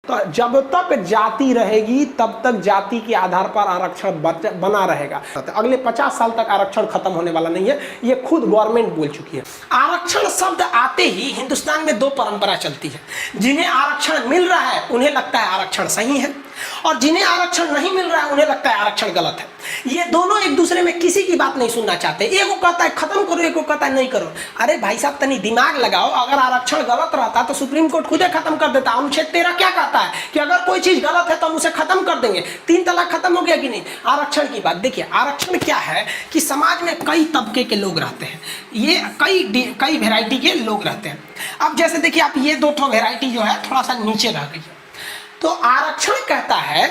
तो जब तक जाति रहेगी तब तक जाति के आधार पर आरक्षण बना रहेगा। अगले 50 साल तक आरक्षण खत्म होने वाला नहीं है, ये खुद गवर्नमेंट बोल चुकी है। आरक्षण शब्द आते ही हिंदुस्तान में दो परंपरा चलती है। जिन्हें आरक्षण मिल रहा है उन्हें लगता है आरक्षण सही है, और जिन्हें आरक्षण नहीं मिल रहा है उन्हें लगता है आरक्षण गलत है। ये दोनों एक दूसरे में किसी की बात नहीं सुनना चाहते। एक को कहता है खत्म करो, एक को कहता है नहीं करो। अरे भाई साहब तनी दिमाग लगाओ, अगर आरक्षण गलत रहता तो सुप्रीम कोर्ट खुद खत्म कर देता। अनुच्छेद 13 क्या कहता है कि अगर कोई चीज गलत है तो हम उसे खत्म कर देंगे। 3 तलाक खत्म हो गया कि नहीं। आरक्षण की बात देखिए, आरक्षण क्या है कि समाज में कई तबके के लोग रहते हैं, ये कई वेराइटी के लोग रहते हैं। अब जैसे देखिए आप ये दो वेराइटी जो है थोड़ा सा नीचे रह गई है, तो आरक्षण कहता है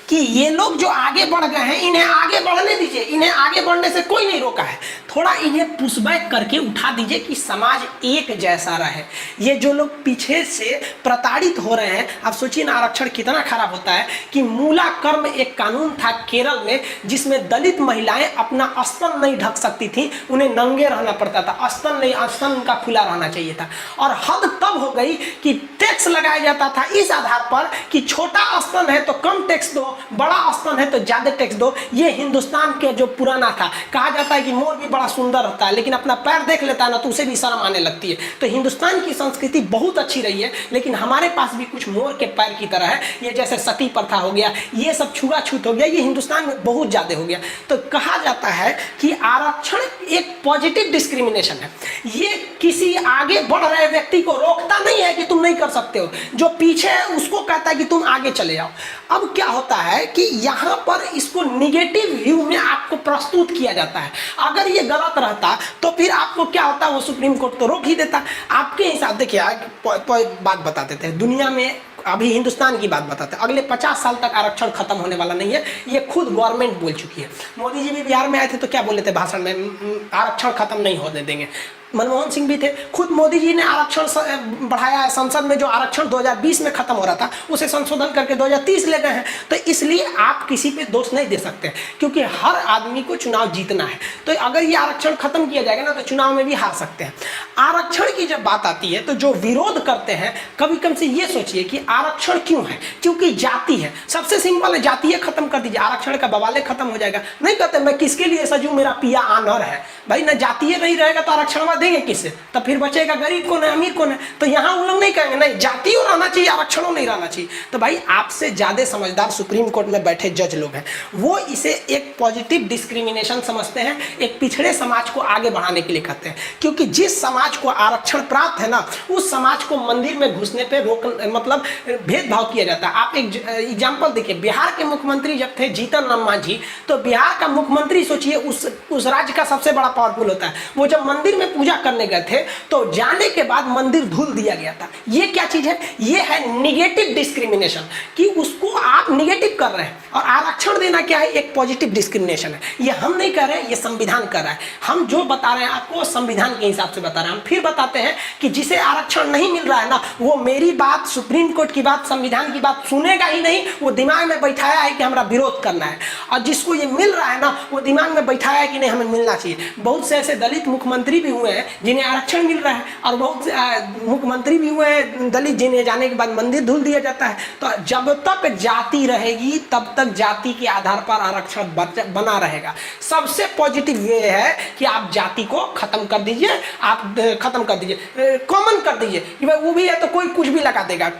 कि ये लोग जो आगे बढ़ गए हैं इन्हें आगे बढ़ने दीजिए, इन्हें आगे बढ़ने से कोई नहीं रोका है, थोड़ा इन्हें पुशबैक करके उठा दीजिए कि समाज एक जैसा रहे। ये जो लोग पीछे से प्रताड़ित हो रहे हैं, आप सोचिए ना आरक्षण कितना खराब होता है कि मूला कर्म एक कानून था केरल में, जिसमें दलित महिलाएं अपना स्तन नहीं ढक सकती थी, उन्हें नंगे रहना पड़ता था, स्तन नहीं, स्तन उनका खुला रहना चाहिए था। और हद तब हो गई कि टैक्स लगाया जाता था इस आधार पर कि छोटा स्तन है तो कम टैक्स दो, बड़ा स्तन है तो ज्यादा टैक्स दो। ये हिंदुस्तान के जो पुराना था, कहा जाता है कि मोर भी बड़ा सुंदर होता है लेकिन अपना पैर देख लेता है ना तो उसे भी शर्म आने लगती है। तो हिंदुस्तान की संस्कृति बहुत अच्छी रही है, लेकिन हमारे पास भी कुछ मोर के पैर की तरह है। ये जैसे सती प्रथा हो गया, ये सब छुआछूत हो गया, ये हिंदुस्तान में बहुत ज्यादा हो गया। तो कहा जाता है कि आरक्षण एक पॉजिटिव डिस्क्रिमिनेशन है। ये किसी आगे बढ़ रहे व्यक्ति को रोकता नहीं है कि तुम नहीं कर सकते हो, जो पीछे है उसको कहता है कि तुम आगे चले जाओ। अब क्या होता है कि यहाँ पर इसको निगेटिव व्यू में आपको प्रस्तुत किया जाता है। अगर ये गलत रहता तो फिर आपको क्या होता, वो सुप्रीम कोर्ट तो रोक ही देता। आपके हिसाब देखिए बात बता देते हैं, दुनिया में अभी हिंदुस्तान की बात बताते हैं, अगले 50 साल तक आरक्षण खत्म होने वाला नहीं है, ये खुद गवर्नमेंट बोल चुकी है। मोदी जी भी बिहार में आए थे तो क्या बोले थे भाषण में, आरक्षण खत्म नहीं होने देंगे। मनमोहन सिंह भी थे, खुद मोदी जी ने आरक्षण बढ़ाया है। संसद में जो आरक्षण 2020 में खत्म हो रहा था उसे संशोधन करके 2030 ले गए हैं। तो इसलिए आप किसी पे दोष नहीं दे सकते, क्योंकि हर आदमी को चुनाव जीतना है। तो अगर ये आरक्षण खत्म किया जाएगा ना तो चुनाव में भी हार सकते हैं। आरक्षण की जब बात आती है तो जो विरोध करते हैं, कभी कभी से ये सोचिए कि आरक्षण क्यों है, क्योंकि जाति है। सबसे सिंपल है, जाति खत्म कर दीजिए, आरक्षण का बवाले खत्म हो जाएगा। नहीं कहते मैं किसके लिए सजूं, मेरा पिया आनर है। भाई ना जातीय नहीं रहेगा तो आरक्षण देंगे किससे, तो फिर बचेगा गरीब कौन है, अमीर कौन है। तो यहाँ उन लोग नहीं कहेंगे नहीं जातियों रहना चाहिए, आरक्षणों नहीं रहना चाहिए। तो भाई आपसे ज्यादा समझदार सुप्रीम कोर्ट में बैठे जज लोग हैं, वो इसे एक पॉजिटिव डिस्क्रिमिनेशन समझते हैं, एक पिछड़े समाज को आगे बढ़ाने के लिए कहते हैं। क्योंकि जिस समाज को आरक्षण प्राप्त है ना, उस समाज को मंदिर में घुसने पे रोक, मतलब भेदभाव किया जाता है। आप एक एग्जाम्पल देखिए, बिहार के मुख्यमंत्री जब थे जीतन राम मांझी, तो बिहार का मुख्यमंत्री सोचिए उस राज्य का सबसे बड़ा पावरफुल होता है, वो जब मंदिर में पूजा करने गए थे तो जाने के बाद मंदिर धुल दिया गया था। ये क्या चीज है, ये है निगेटिव डिस्क्रिमिनेशन, कि उसको आप निगेटिव कर रहे हैं। और आरक्षण देना क्या है, एक पॉजिटिव डिस्क्रिमिनेशन है। ये हम नहीं कर रहे हैं, ये संविधान कर रहा है। हम जो बता रहे हैं आपको संविधान के हिसाब से बता रहे हैं। हम फिर बताते हैं कि जिसे आरक्षण नहीं मिल रहा है ना, वो मेरी बात, सुप्रीम कोर्ट की बात, संविधान की बात सुनेगा ही नहीं, वो दिमाग में बैठाया है कि हमारा विरोध करना है। और जिसको ये मिल रहा है ना, वो दिमाग में बैठाया है कि नहीं हमें मिलना चाहिए। बहुत से ऐसे दलित मुख्यमंत्री भी हुए हैं जिन्हें आरक्षण मिल रहा है, और बहुत से मुख्यमंत्री भी हुए हैं दलित जिन्हें जाने के बाद मंदिर धुल दिया जाता है। तो जब तक जाति रहेगी तब तक जाति के आधार पर आरक्षण बना रहेगा। सबसे पॉजिटिव वे है कि आप जाति को खत्म कर दीजिए, आप खत्म कर दीजिए, कॉमन कर दीजिए। वो भी है तो कोई कुछ भी लगा देगा।